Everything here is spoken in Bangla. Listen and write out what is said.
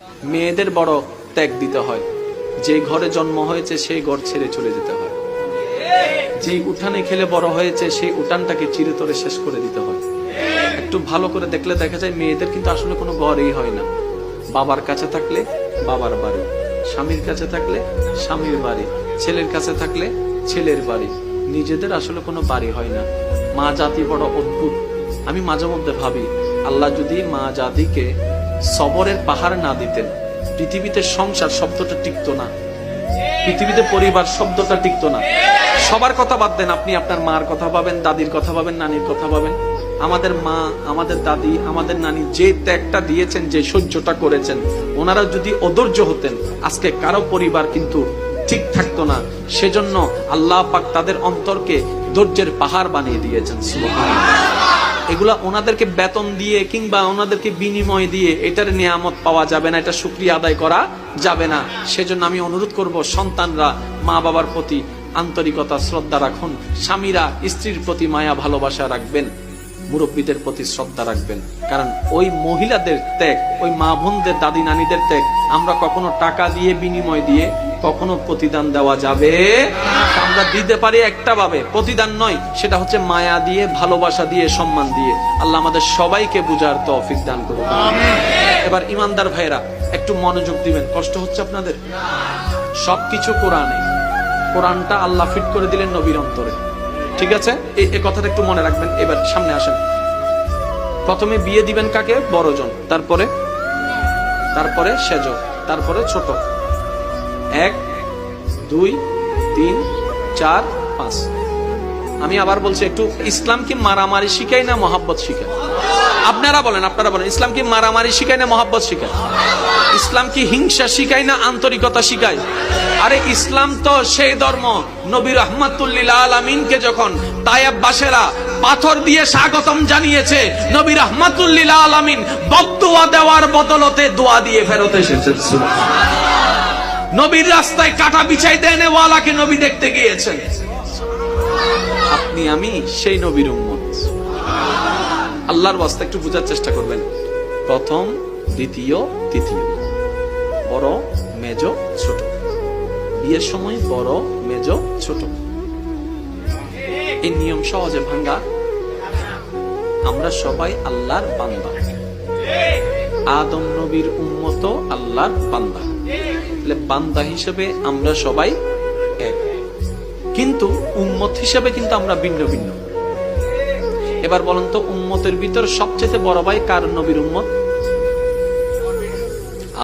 মেয়েদের বড় ত্যাগ দিতে হয়, যে ঘরে জন্ম হয়েছে সেই ঘর ছেড়ে চলে যেতে হয়, যে উঠানে খেলে বড় হয়েছে সেই উঠানটাকে চিরতরে শেষ করে দিতে হয়। একটু ভালো করে দেখলে দেখা যায় মেয়েদের কিন্তু আসলে কোনো ঘরই হয় না। বাবার কাছে থাকলে বাবার বাড়ি, স্বামীর কাছে থাকলে স্বামীর বাড়ি, ছেলের কাছে থাকলে ছেলের বাড়ি, নিজেদের আসলে কোনো বাড়ি হয় না। মা জাতি বড় অদ্ভুত। আমি মাঝে মধ্যে ভাবি, আল্লাহ যদি মা জাতিকে সবরের পাহাড় না দিতেন, পৃথিবীতে সংসার শব্দটা টিকতো না, পৃথিবীতে পরিবার শব্দটা টিকতো না। সবার কথা বাদ দেন, আপনি আপনার মার কথা পাবেন, দাদির কথা পাবেন, নানির কথা পাবেন। আমাদের মা, আমাদের দাদি, আমাদের নানি যে ত্যাগটা দিয়েছেন, যে সহ্যটা করেছেন, ওনারা যদি অধৈর্য হতেন আজকে কারো পরিবার কিন্তু ঠিক থাকতো না। সেজন্য আল্লাহ পাক তাদের অন্তরকে ধৈর্যের পাহাড় বানিয়ে দিয়েছেন। সুবহানাল্লাহ। এগুলা ওনাদেরকে বেতন দিয়ে কিংবা ওনাদেরকে বিনিময় দিয়ে এটার নিয়ামত পাওয়া যাবে না, এটা শুকরিয়া আদায় করা যাবে না। সেজন্য আমি অনুরোধ করব, সন্তানরা মা বাবার প্রতি আন্তরিকতা শ্রদ্ধা রাখুন, স্বামীরা স্ত্রীর প্রতি মায়া ভালোবাসা রাখবেন, মুরব্বীদের প্রতি শ্রদ্ধা রাখবেন। কারণ ওই মহিলাদের ত্যাগ, ওই মা বোনদের, দাদি নানিদের ত্যাগ আমরা কখনো টাকা দিয়ে বিনিময় দিয়ে কখনো প্রতিদান দেওয়া যাবে। আমরা দিতে পারি একটা ভাবে, প্রতিদান নয়, সেটা হচ্ছে মায়া দিয়ে, ভালোবাসা দিয়ে, সম্মান দিয়ে। আল্লাহ আমাদের সবাইকে বুঝার তৌফিক দান করুন। এবার ইমানদার ভাইরা একটু মনোযোগ দিবেন। কষ্ট হচ্ছে আপনাদের? সবকিছু কোরআনে, কোরআনটা আল্লাহ ফিট করে দিলেন নবীর অন্তরে, ঠিক আছে? এই কথাটা একটু মনে রাখবেন। এবার সামনে আসেন। প্রথমে বিয়ে দিবেন কাকে? বড়জন, তারপরে সেজ, তারপরে ছোট। 1 2 3 4 5। আমি আবার বলছি, একটু ইসলাম কি মারামারি শিখায় না মহাব্বত শিখায়? আপনারা বলেন ইসলাম কি মারামারি শিখায় না মহাব্বত শিখায়? ইসলাম কি হিংসা শিখায় না আন্তরিকতা শিখায়? আরে ইসলাম তো সেই ধর্ম, নবী রাহমাতুল লিল আলামিনকে যখন তায়েববাসীরা পাথর দিয়ে স্বাগতম জানিয়েছে, নবী রাহমাতুল লিল আলামিন বদদুয়া দেওয়ার বদলতে দোয়া দিয়ে ফেরত এসেছেন। সুবহানাল্লাহ। নবীর রাস্তায় কাটা বিছাইতে এনে ওয়ালাকে নবী দেখতে গিয়েছেন। আপনি আমি সেই নবীর উম্মত। আল্লাহর ওয়াস্তে একটু বোঝার চেষ্টা করবেন। প্রথম, দ্বিতীয়, তৃতীয়, বড়, মেজ, ছোট। বিয়ের সময় বড়, মেজ, ছোট, এই নিয়ম সহজে ভাঙ্গা। আমরা সবাই আল্লাহর বান্দা, আদম নবীর উম্মত, আল্লাহর বান্দা। বান্দা হিসেবে আমরা সবাই এক, কিন্তু উম্মত হিসেবে কিন্তু আমরা ভিন্ন ভিন্ন। এবার বলেন তো, উম্মতের ভিতর সবচেয়ে বড় ভাই কার নবীর উম্মত?